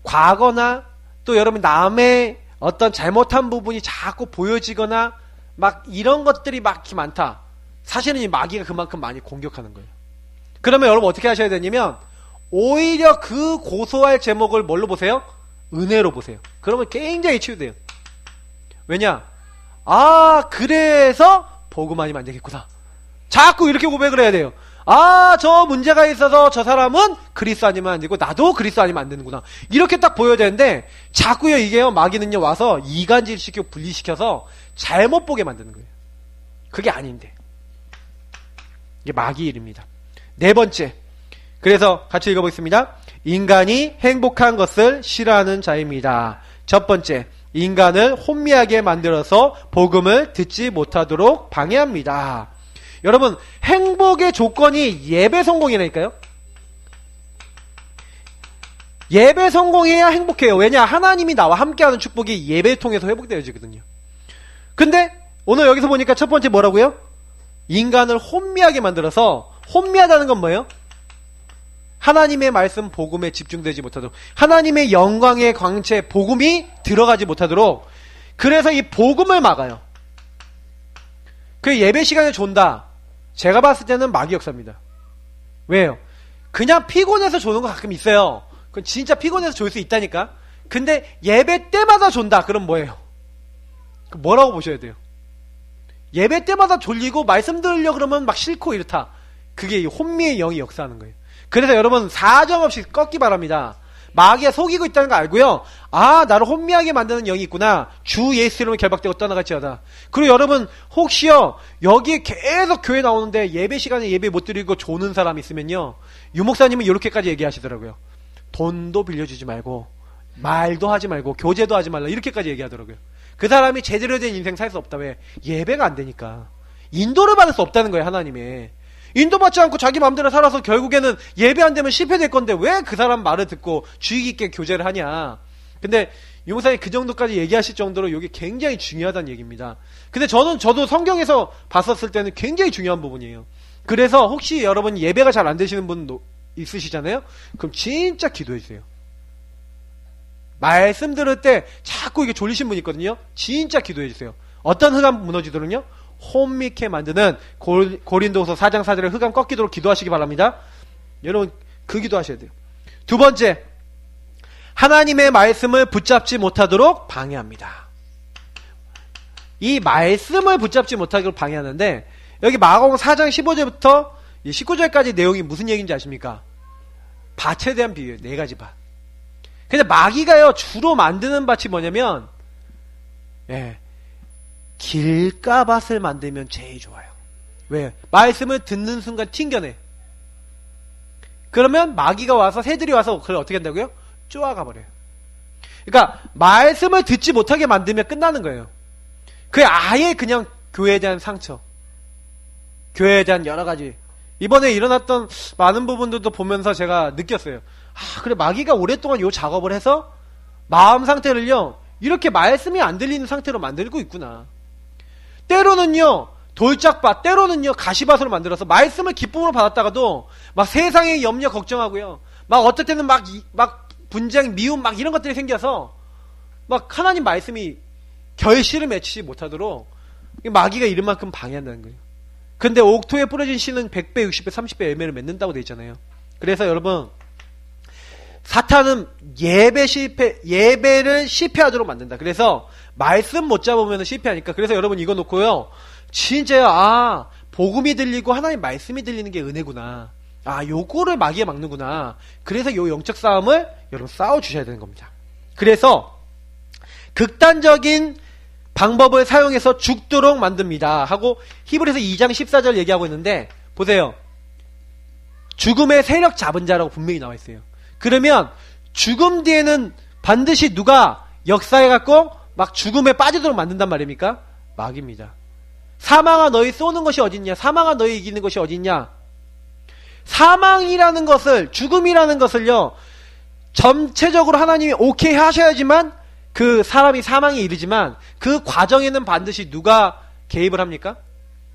과거나 또 여러분 남의 어떤 잘못한 부분이 자꾸 보여지거나 막 이런 것들이 막 이렇게 많다. 사실은 이 마귀가 그만큼 많이 공격하는 거예요. 그러면 여러분 어떻게 하셔야 되냐면 오히려 그 고소할 제목을 뭘로 보세요? 은혜로 보세요. 그러면 굉장히 치유돼요. 왜냐? 그래서 복음 아니면 안 되겠구나. 자꾸 이렇게 고백을 해야 돼요. 저 문제가 있어서 저 사람은 그리스도 아니면 안 되고 나도 그리스도 아니면 안 되는구나. 이렇게 딱 보여야 되는데 자꾸요 이게요 마귀는요 와서 이간질시키고 분리시켜서 잘못 보게 만드는 거예요. 그게 아닌데. 이게 마귀 일입니다. 네 번째. 그래서 같이 읽어보겠습니다. 인간이 행복한 것을 싫어하는 자입니다. 첫 번째, 인간을 혼미하게 만들어서 복음을 듣지 못하도록 방해합니다. 여러분, 행복의 조건이 예배 성공이라니까요? 예배 성공해야 행복해요. 왜냐? 하나님이 나와 함께하는 축복이 예배를 통해서 회복되어지거든요. 근데 오늘 여기서 보니까 첫 번째 뭐라고요? 인간을 혼미하게 만들어서, 혼미하다는 건 뭐예요? 하나님의 말씀 복음에 집중되지 못하도록, 하나님의 영광의 광채 복음이 들어가지 못하도록, 그래서 이 복음을 막아요. 그 예배 시간에 존다. 제가 봤을 때는 마귀 역사입니다. 왜요? 그냥 피곤해서 조는 거 가끔 있어요. 그건 진짜 피곤해서 졸 수 있다니까. 근데 예배 때마다 존다. 그럼 뭐예요? 뭐라고 보셔야 돼요? 예배 때마다 졸리고 말씀 들으려고 그러면 막 싫고 이렇다. 그게 혼미의 영이 역사하는 거예요. 그래서 여러분 사정없이 꺾기 바랍니다. 마귀가 속이고 있다는 거 알고요. 나를 혼미하게 만드는 영이 있구나. 주 예수 이름을 결박되고 떠나갈지어다. 그리고 여러분 혹시요 여기에 계속 교회 나오는데 예배 시간에 예배 못 드리고 조는 사람 있으면요, 유목사님은 이렇게까지 얘기하시더라고요. 돈도 빌려주지 말고 말도 하지 말고 교제도 하지 말라 이렇게까지 얘기하더라고요. 그 사람이 제대로 된 인생 살 수 없다. 왜? 예배가 안 되니까. 인도를 받을 수 없다는 거예요. 하나님의. 인도받지 않고 자기 마음대로 살아서 결국에는 예배 안 되면 실패될 건데 왜 그 사람 말을 듣고 주의 깊게 교제를 하냐. 근데 유목사님 그 정도까지 얘기하실 정도로 이게 굉장히 중요하다는 얘기입니다. 근데 저도 성경에서 봤었을 때는 굉장히 중요한 부분이에요. 그래서 혹시 여러분 예배가 잘 안 되시는 분 있으시잖아요? 그럼 진짜 기도해주세요. 말씀 들을 때 자꾸 이게 졸리신 분 있거든요? 진짜 기도해주세요. 어떤 흑암 무너지도록요? 혼미케 만드는 고린도후서 4장 4절에 흑암 꺾이도록 기도하시기 바랍니다. 여러분 그 기도하셔야 돼요. 두 번째, 하나님의 말씀을 붙잡지 못하도록 방해합니다. 이 말씀을 붙잡지 못하도록 방해하는데 여기 마가복음 4장 15절부터 19절까지 내용이 무슨 얘기인지 아십니까? 밭에 대한 비유예요. 4가지 밭. 근데 마귀가요 주로 만드는 밭이 뭐냐면 길가밭을 만들면 제일 좋아요. 왜? 말씀을 듣는 순간 튕겨내. 그러면 마귀가 와서 새들이 와서 그걸 어떻게 한다고요? 쪼아가 버려요. 그러니까 말씀을 듣지 못하게 만들면 끝나는 거예요. 그게 아예 그냥 교회에 대한 상처, 교회에 대한 여러 가지 이번에 일어났던 많은 부분들도 보면서 제가 느꼈어요. 그래 마귀가 오랫동안 이 작업을 해서 마음 상태를요 이렇게 말씀이 안 들리는 상태로 만들고 있구나. 때로는요 돌짝밭, 때로는요 가시밭으로 만들어서 말씀을 기쁨으로 받았다가도 막 세상의 염려 걱정하고요, 막 어떨 때는 막 분쟁, 미움 막 이런 것들이 생겨서 막 하나님 말씀이 결실을 맺지 못하도록 마귀가 이만큼 방해한다는 거예요. 근데 옥토에 뿌려진 씨는 100배, 60배, 30배 열매를 맺는다고 돼 있잖아요. 그래서 여러분 사탄은 예배를 실패하도록 만든다. 그래서 말씀 못 잡으면 실패하니까. 그래서 여러분 이거 놓고요 진짜요, 복음이 들리고 하나님 말씀이 들리는 게 은혜구나, 요거를 마귀가 막는구나. 그래서 요 영적 싸움을 여러분 싸워주셔야 되는 겁니다. 그래서 극단적인 방법을 사용해서 죽도록 만듭니다 하고 히브리서 2장 14절 얘기하고 있는데 보세요. 죽음의 세력 잡은 자라고 분명히 나와 있어요. 그러면 죽음 뒤에는 반드시 누가 역사해갖고 막 죽음에 빠지도록 만든단 말입니까? 마귀입니다. 사망아 너희 쏘는 것이 어딨냐? 사망아 너희 이기는 것이 어딨냐? 사망이라는 것을, 죽음이라는 것을요 전체적으로 하나님이 오케이 하셔야지만 그 사람이 사망에 이르지만 그 과정에는 반드시 누가 개입을 합니까?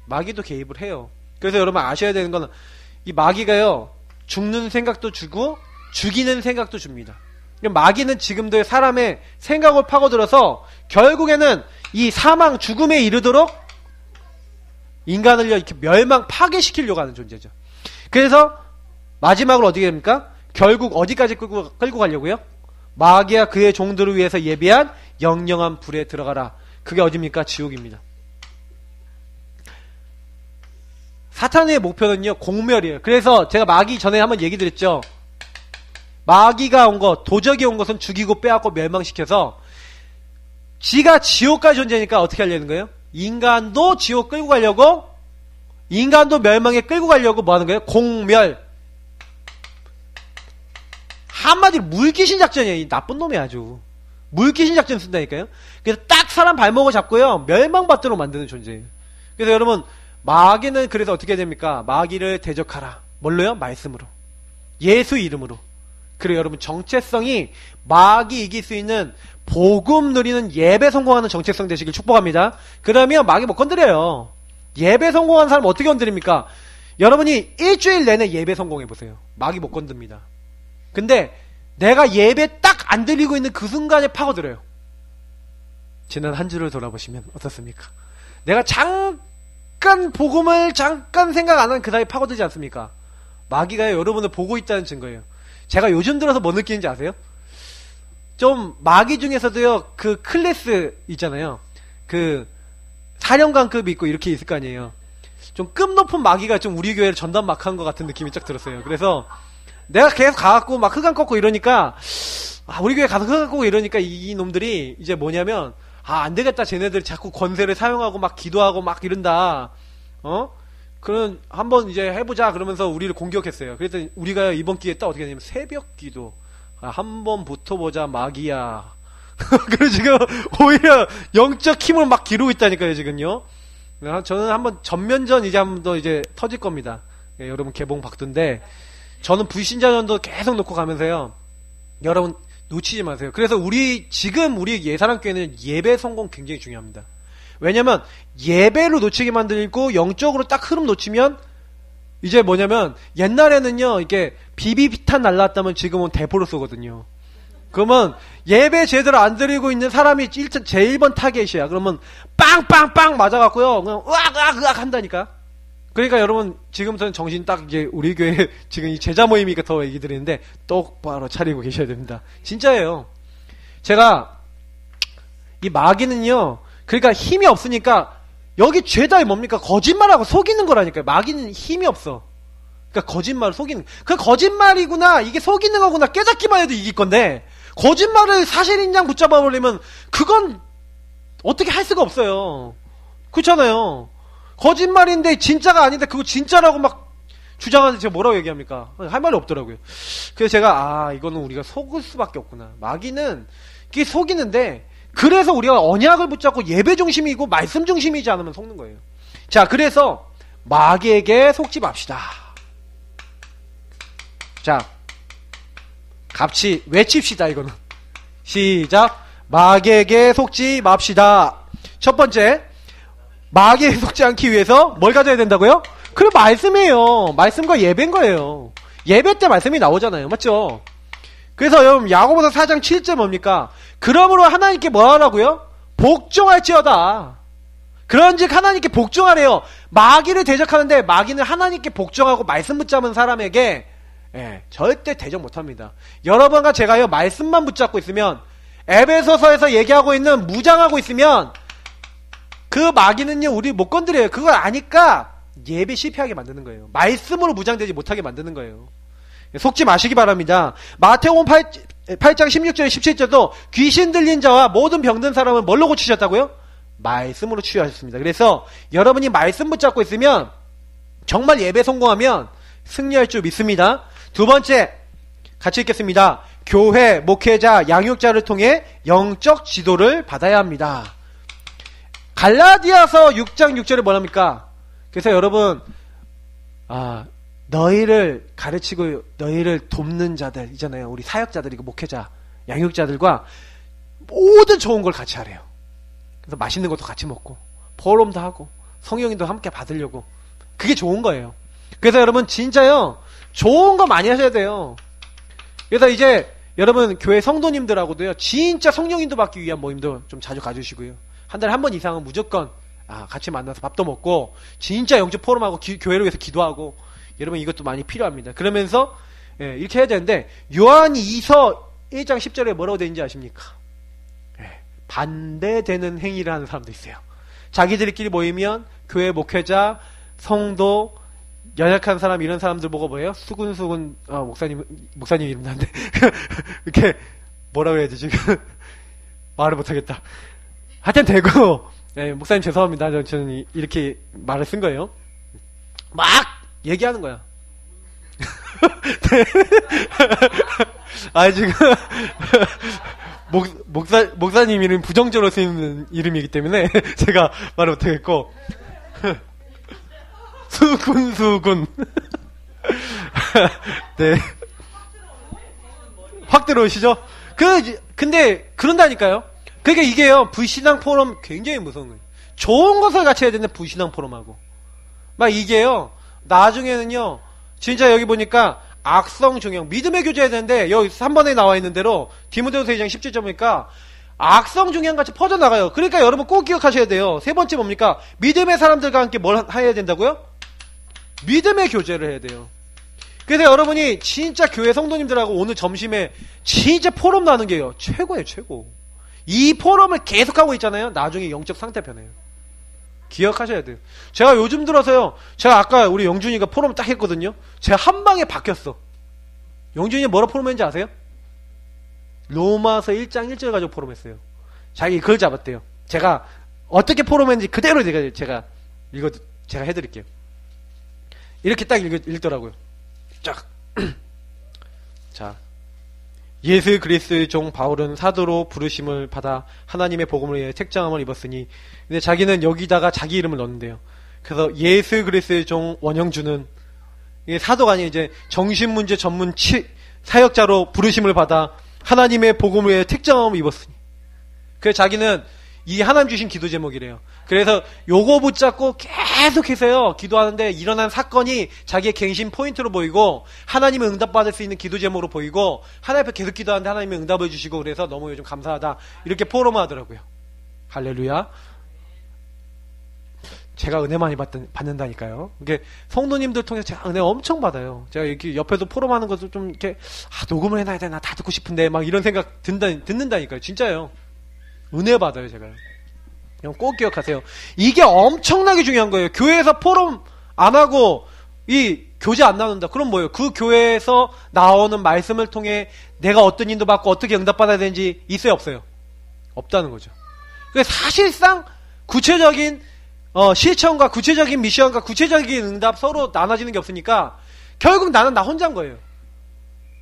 마귀도 개입을 해요. 그래서 여러분 아셔야 되는 거는 이 마귀가요 죽는 생각도 주고 죽이는 생각도 줍니다. 마귀는 지금도 사람의 생각을 파고들어서 결국에는 이 사망, 죽음에 이르도록 인간을 이렇게 멸망, 파괴시키려고 하는 존재죠. 그래서 마지막으로 어떻게 됩니까? 결국 어디까지 끌고 가려고요? 마귀와 그의 종들을 위해서 예비한 영영한 불에 들어가라. 그게 어디입니까? 지옥입니다. 사탄의 목표는요 공멸이에요. 그래서 제가 마귀 전에 한번 얘기 드렸죠. 마귀가 온 것, 도적이 온 것은 죽이고 빼앗고 멸망시켜서 지가 지옥까지 존재니까 어떻게 하려는 거예요? 인간도 지옥 끌고 가려고, 인간도 멸망에 끌고 가려고 뭐 하는 거예요? 공멸. 한마디로 물귀신 작전이에요. 이 나쁜 놈이 아주 물귀신 작전 쓴다니까요. 그래서 딱 사람 발목을 잡고요 멸망받도록 만드는 존재예요. 그래서 여러분 마귀는 그래서 어떻게 됩니까? 마귀를 대적하라. 뭘로요? 말씀으로, 예수 이름으로. 그리고 여러분 정체성이 마귀 이길 수 있는 복음 누리는 예배 성공하는 정체성 되시길 축복합니다. 그러면 마귀 못 건드려요. 예배 성공하는 사람 어떻게 건드립니까? 여러분이 일주일 내내 예배 성공해보세요. 마귀 못 건듭니다. 근데 내가 예배 딱 안 드리고 있는 그 순간에 파고들어요. 지난 한 주를 돌아보시면 어떻습니까? 내가 잠깐 복음을 잠깐 생각 안 한 그 사이에 파고들지 않습니까? 마귀가 여러분을 보고 있다는 증거예요. 제가 요즘 들어서 뭐 느끼는지 아세요? 좀 마귀 중에서도요 그 클래스 있잖아요. 그 사령관급이 있고 이렇게 있을 거 아니에요. 좀 급 높은 마귀가 좀 우리 교회를 전담 막 한 것 같은 느낌이 쫙 들었어요. 그래서 내가 계속 가갖고 막 흑암 꺾고 이러니까 우리 교회 가서 흑암 꺾고 이러니까 이 놈들이 이제 뭐냐면 안 되겠다, 쟤네들 자꾸 권세를 사용하고 막 기도하고 막 이런다, 그럼 한번 이제 해보자 그러면서 우리를 공격했어요. 그래서 우리가 이번 기회에 딱 어떻게 하냐면 새벽 기도 한번 붙어보자 마귀야. 그리고 지금 오히려 영적 힘을 막 기르고 있다니까요 지금요. 저는 한번 전면전 이제 한번 더 이제 터질 겁니다. 예, 여러분 개봉 박두인데 저는 불신자전도 계속 놓고 가면서요. 여러분 놓치지 마세요. 그래서 지금 우리 예사랑교회는 예배 성공 굉장히 중요합니다. 왜냐면 예배로 놓치게 만들고 영적으로 딱 흐름 놓치면 이제 뭐냐면 옛날에는요 이게 비비탄 날랐다면 지금은 대포로 쏘거든요. 그러면 예배 제대로 안 드리고 있는 사람이 제 1번 타겟이야. 그러면 빵빵빵 맞아갖고요 그냥 으악 한다니까. 그러니까 여러분 지금부터는 정신 딱 이제 우리 교회 지금 이 제자 모임이니까 더 얘기 드리는데 똑바로 차리고 계셔야 됩니다. 진짜예요. 제가 이 마귀는요 그러니까 힘이 없으니까 여기 죄다 뭡니까? 거짓말하고 속이는 거라니까요. 마귀는 힘이 없어. 그러니까 거짓말을 속이는. 그 거짓말이구나. 이게 속이는 거구나. 깨닫기만 해도 이길 건데 거짓말을 사실인양 붙잡아 버리면 그건 어떻게 할 수가 없어요. 그렇잖아요. 거짓말인데 진짜가 아닌데 그거 진짜라고 막 주장하는데 제가 뭐라고 얘기합니까? 할 말이 없더라고요. 그래서 제가 이거는 우리가 속을 수밖에 없구나. 마귀는 이게 속이는데 그래서 우리가 언약을 붙잡고 예배 중심이고 말씀 중심이지 않으면 속는 거예요. 자, 그래서 마귀에게 속지 맙시다. 자, 같이 외칩시다 이거는. 시작. 마귀에게 속지 맙시다. 첫 번째, 마귀에게 속지 않기 위해서 뭘 가져야 된다고요? 그래 말씀이에요. 말씀과 예배인 거예요. 예배 때 말씀이 나오잖아요. 맞죠? 그래서 여러분 야고보서 4장 7절 뭡니까? 그러므로 하나님께 뭐 하라고요? 복종할지어다. 그런즉 하나님께 복종하래요. 마귀를 대적하는데 마귀는 하나님께 복종하고 말씀 붙잡은 사람에게 절대 대적 못합니다. 여러분과 제가요 말씀만 붙잡고 있으면 에베소서에서 얘기하고 있는 무장하고 있으면 그 마귀는요 우리 못 건드려요. 그걸 아니까 예배 실패하게 만드는 거예요. 말씀으로 무장되지 못하게 만드는 거예요. 속지 마시기 바랍니다. 마태복음 8장 16절 17절도 귀신 들린 자와 모든 병든 사람은 뭘로 고치셨다고요? 말씀으로 치유하셨습니다. 그래서 여러분이 말씀 붙잡고 있으면 정말 예배 성공하면 승리할 줄 믿습니다. 두 번째 같이 읽겠습니다. 교회, 목회자, 양육자를 통해 영적 지도를 받아야 합니다. 갈라디아서 6장 6절에 뭐랍니까? 그래서 여러분 너희를 가르치고 너희를 돕는 자들 있잖아요. 우리 사역자들이고 목회자, 양육자들과 모든 좋은 걸 같이 하래요. 그래서 맛있는 것도 같이 먹고 포럼도 하고 성령님도 함께 받으려고. 그게 좋은 거예요. 그래서 여러분 진짜요 좋은 거 많이 하셔야 돼요. 그래서 이제 여러분 교회 성도님들하고도요 진짜 성령님도 받기 위한 모임도 좀 자주 가주시고요. 한 달에 한 번 이상은 무조건 같이 만나서 밥도 먹고 진짜 영적 포럼하고 교회를 위해서 기도하고 여러분 이것도 많이 필요합니다. 그러면서 이렇게 해야 되는데 요한 2서 1장 10절에 뭐라고 되어 있는지 아십니까? 반대되는 행위를 하는 사람도 있어요. 자기들끼리 모이면 교회 목회자, 성도, 연약한 사람 이런 사람들 보고 뭐예요? 수근수근 목사님 이름 나는데 이렇게 뭐라고 해야 되지? 말을 못하겠다. 하여튼 되고 목사님 죄송합니다. 저는 이렇게 말을 쓴 거예요. 막 얘기하는 거야. 지금 목사님 이름 부정적으로 쓰이는 이름이기 때문에 제가 말을 못하겠고 수군 네. 확 들어오시죠? 근데 그런다니까요. 그러니까 이게요 불신앙 포럼 굉장히 무서운 거예요. 좋은 것을 같이 해야 되는데 불신앙 포럼하고 막 이게요 나중에는요 진짜 여기 보니까 악성 종양 믿음의 교제 해야 되는데 여기 3번에 나와 있는 대로 디모데후서 2장 17절 보니까 악성 종양 같이 퍼져나가요. 그러니까 여러분 꼭 기억하셔야 돼요. 세 번째 뭡니까? 믿음의 사람들과 함께 뭘 해야 된다고요? 믿음의 교제를 해야 돼요. 그래서 여러분이 진짜 교회 성도님들하고 오늘 점심에 진짜 포럼 나는 게요 최고예요. 최고. 이 포럼을 계속하고 있잖아요. 나중에 영적 상태 변해요. 기억하셔야 돼요. 제가 요즘 들어서요. 제가 아까 우리 영준이가 포럼 딱 했거든요. 제가 한 방에 바뀌었어. 영준이 뭐라 포럼했는지 아세요? 로마서 1장 1절 가지고 포럼했어요. 자기 그걸 잡았대요. 제가 어떻게 포럼했는지 그대로 제가 제가 해드릴게요. 이렇게 딱 읽더라고요. 쫙. 자, 예수 그리스도의 종 바울은 사도로 부르심을 받아 하나님의 복음을 위해 택정함을 입었으니, 근데 자기는 여기다가 자기 이름을 넣는데요. 그래서 예수 그리스도의 종 원영주는 이게 사도가 아니라 이제 정신문제 전문 사역자로 부르심을 받아 하나님의 복음을 위해 택정함을 입었으니. 그래서 자기는 이 하나님 주신 기도 제목이래요. 그래서 요거 붙잡고 계속해서요 기도하는데 일어난 사건이 자기의 갱신 포인트로 보이고 하나님의 응답받을 수 있는 기도 제목으로 보이고 하나님 앞에 계속 기도하는데 하나님이 응답을 주시고, 그래서 너무 요즘 감사하다 이렇게 포럼을 하더라고요. 할렐루야. 제가 은혜 많이 받는다니까요. 이게 성도님들 통해서 제가 은혜 엄청 받아요. 제가 이렇게 옆에서 포럼하는 것도 좀 이렇게 녹음을 해놔야 되나, 다 듣고 싶은데 막 이런 생각 듣는다니까요. 진짜요. 은혜 받아요, 제가. 꼭 기억하세요. 이게 엄청나게 중요한 거예요. 교회에서 포럼 안 하고 이 교제 안 나눈다. 그럼 뭐예요? 그 교회에서 나오는 말씀을 통해 내가 어떤 인도 받고 어떻게 응답받아야 되는지 있어요, 없어요? 없다는 거죠. 그래서 사실상 구체적인 실천과 구체적인 미션과 구체적인 응답 서로 나눠지는 게 없으니까 결국 나는 나 혼자인 거예요.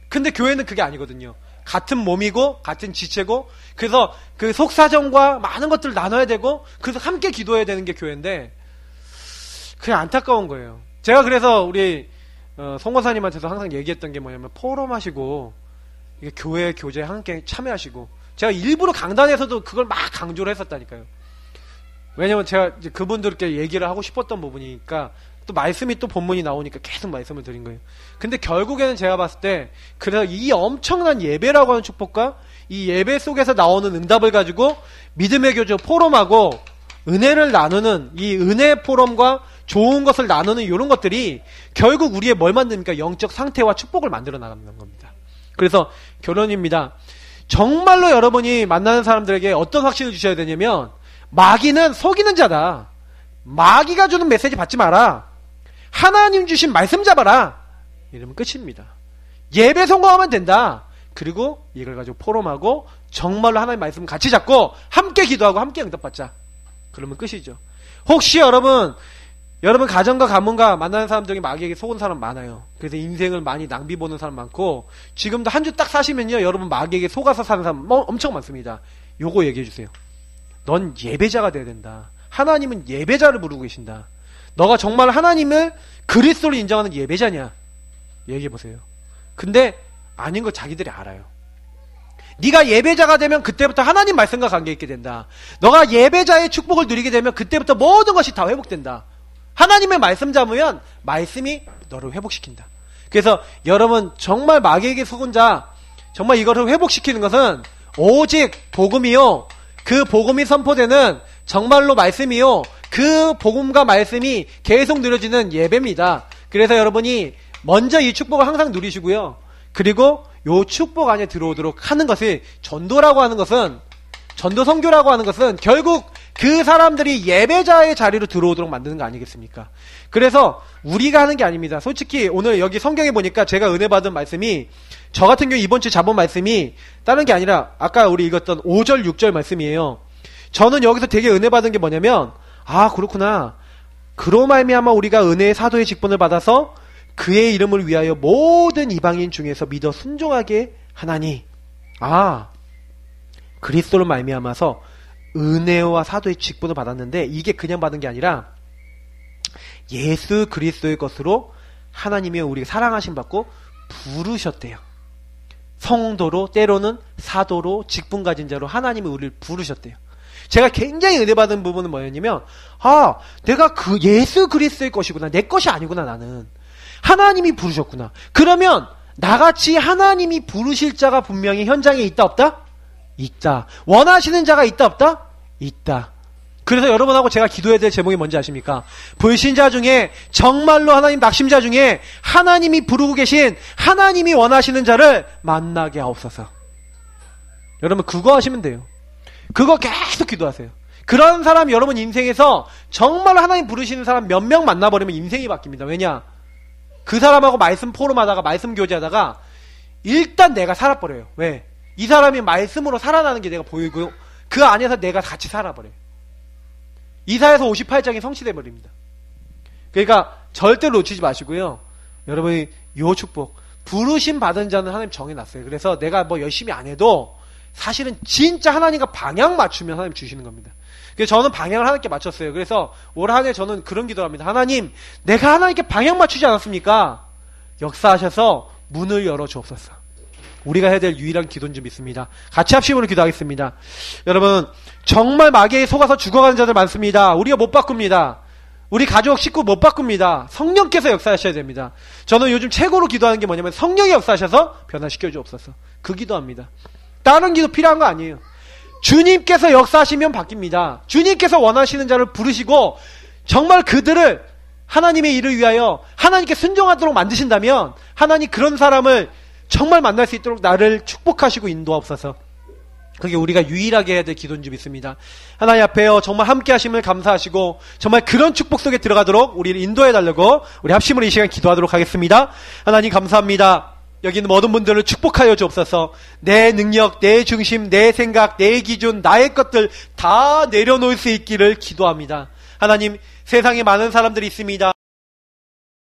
근데 교회는 그게 아니거든요. 같은 몸이고 같은 지체고, 그래서 그 속사정과 많은 것들을 나눠야 되고, 그래서 함께 기도해야 되는 게 교회인데 그게 안타까운 거예요. 제가 그래서 우리 송권사님한테도 항상 얘기했던 게 뭐냐면, 포럼하시고 교회 교제에 함께 참여하시고, 제가 일부러 강단에서도 그걸 막 강조를 했었다니까요. 왜냐면 제가 이제 그분들께 얘기를 하고 싶었던 부분이니까, 또 말씀이 또 본문이 나오니까 계속 말씀을 드린 거예요. 근데 결국에는 제가 봤을 때, 그래서 이 엄청난 예배라고 하는 축복과 이 예배 속에서 나오는 응답을 가지고 믿음의 교제 포럼하고 은혜를 나누는 이 은혜 포럼과 좋은 것을 나누는 이런 것들이 결국 우리의 뭘 만듭니까? 영적 상태와 축복을 만들어 나가는 겁니다. 그래서 결론입니다. 정말로 여러분이 만나는 사람들에게 어떤 확신을 주셔야 되냐면, 마귀는 속이는 자다. 마귀가 주는 메시지 받지 마라. 하나님 주신 말씀 잡아라. 이러면 끝입니다. 예배 성공하면 된다. 그리고 이걸 가지고 포럼하고 정말로 하나님 말씀 같이 잡고 함께 기도하고 함께 응답받자. 그러면 끝이죠. 혹시 여러분 가정과 가문과 만나는 사람 중에 마귀에게 속은 사람 많아요. 그래서 인생을 많이 낭비 보는 사람 많고, 지금도 한 주 딱 사시면요 여러분 마귀에게 속아서 사는 사람 엄청 많습니다. 요거 얘기해 주세요. 넌 예배자가 돼야 된다. 하나님은 예배자를 부르고 계신다. 너가 정말 하나님을 그리스도로 인정하는 예배자냐? 얘기해보세요. 근데 아닌 거 자기들이 알아요. 네가 예배자가 되면 그때부터 하나님 말씀과 관계 있게 된다. 너가 예배자의 축복을 누리게 되면 그때부터 모든 것이 다 회복된다. 하나님의 말씀 잡으면 말씀이 너를 회복시킨다. 그래서 여러분 정말 마귀에게 속은 자, 정말 이거를 회복시키는 것은 오직 복음이요, 그 복음이 선포되는 정말로 말씀이요, 그 복음과 말씀이 계속 누려지는 예배입니다. 그래서 여러분이 먼저 이 축복을 항상 누리시고요. 그리고 요 축복 안에 들어오도록 하는 것이 전도라고 하는 것은, 전도 선교라고 하는 것은 결국 그 사람들이 예배자의 자리로 들어오도록 만드는 거 아니겠습니까? 그래서 우리가 하는 게 아닙니다. 솔직히 오늘 여기 성경에 보니까 제가 은혜 받은 말씀이, 저 같은 경우 이번 주 잡은 말씀이 다른 게 아니라 아까 우리 읽었던 5절 6절 말씀이에요. 저는 여기서 되게 은혜 받은 게 뭐냐면, 아 그렇구나, 그로 말미암아 우리가 은혜의 사도의 직분을 받아서 그의 이름을 위하여 모든 이방인 중에서 믿어 순종하게 하나니, 아 그리스도로 말미암아서 은혜와 사도의 직분을 받았는데, 이게 그냥 받은 게 아니라 예수 그리스도의 것으로 하나님이 우리가 사랑하심 받고 부르셨대요. 성도로, 때로는 사도로, 직분 가진 자로 하나님이 우리를 부르셨대요. 제가 굉장히 은혜 받은 부분은 뭐였냐면, 아 내가 그 예수 그리스도의 것이구나, 내 것이 아니구나, 나는 하나님이 부르셨구나. 그러면 나같이 하나님이 부르실 자가 분명히 현장에 있다 없다? 있다. 원하시는 자가 있다 없다? 있다. 그래서 여러분하고 제가 기도해야 될 제목이 뭔지 아십니까? 불신자 중에, 정말로 하나님 낙심자 중에 하나님이 부르고 계신, 하나님이 원하시는 자를 만나게 하옵소서. 여러분 그거 하시면 돼요. 그거 계속 기도하세요. 그런 사람 여러분 인생에서 정말로 하나님 부르시는 사람 몇 명 만나버리면 인생이 바뀝니다. 왜냐? 그 사람하고 말씀 포럼하다가 말씀 교제하다가 일단 내가 살아버려요. 왜? 이 사람이 말씀으로 살아나는 게 내가 보이고요, 그 안에서 내가 같이 살아버려요. 이사야서 58장이 성취돼버립니다. 그러니까 절대로 놓치지 마시고요. 여러분이 요 축복, 부르심 받은 자는 하나님 정해놨어요. 그래서 내가 뭐 열심히 안 해도 사실은 진짜 하나님과 방향 맞추면 하나님 주시는 겁니다. 그래서 저는 방향을 하나님께 맞췄어요. 그래서 올 한 해 저는 그런 기도를 합니다. 하나님, 내가 하나님께 방향 맞추지 않았습니까? 역사하셔서 문을 열어주옵소서. 우리가 해야 될 유일한 기도인 줄 믿습니다. 같이 합심으로 기도하겠습니다. 여러분, 정말 마귀에 속아서 죽어가는 자들 많습니다. 우리가 못 바꿉니다. 우리 가족, 식구 못 바꿉니다. 성령께서 역사하셔야 됩니다. 저는 요즘 최고로 기도하는 게 뭐냐면 성령이 역사하셔서 변화시켜 주옵소서. 그 기도합니다. 다른 기도 필요한 거 아니에요. 주님께서 역사하시면 바뀝니다. 주님께서 원하시는 자를 부르시고 정말 그들을 하나님의 일을 위하여 하나님께 순종하도록 만드신다면 하나님 그런 사람을 정말 만날 수 있도록 나를 축복하시고 인도하옵소서. 그게 우리가 유일하게 해야 될 기도인 줄 믿습니다. 하나님 앞에요 정말 함께 하심을 감사하시고 정말 그런 축복 속에 들어가도록 우리를 인도해 달라고 우리 합심으로 이 시간 기도하도록 하겠습니다. 하나님 감사합니다. 여기 있는 모든 분들을 축복하여 주옵소서. 내 능력, 내 중심, 내 생각, 내 기준, 나의 것들 다 내려놓을 수 있기를 기도합니다. 하나님, 세상에 많은 사람들이 있습니다.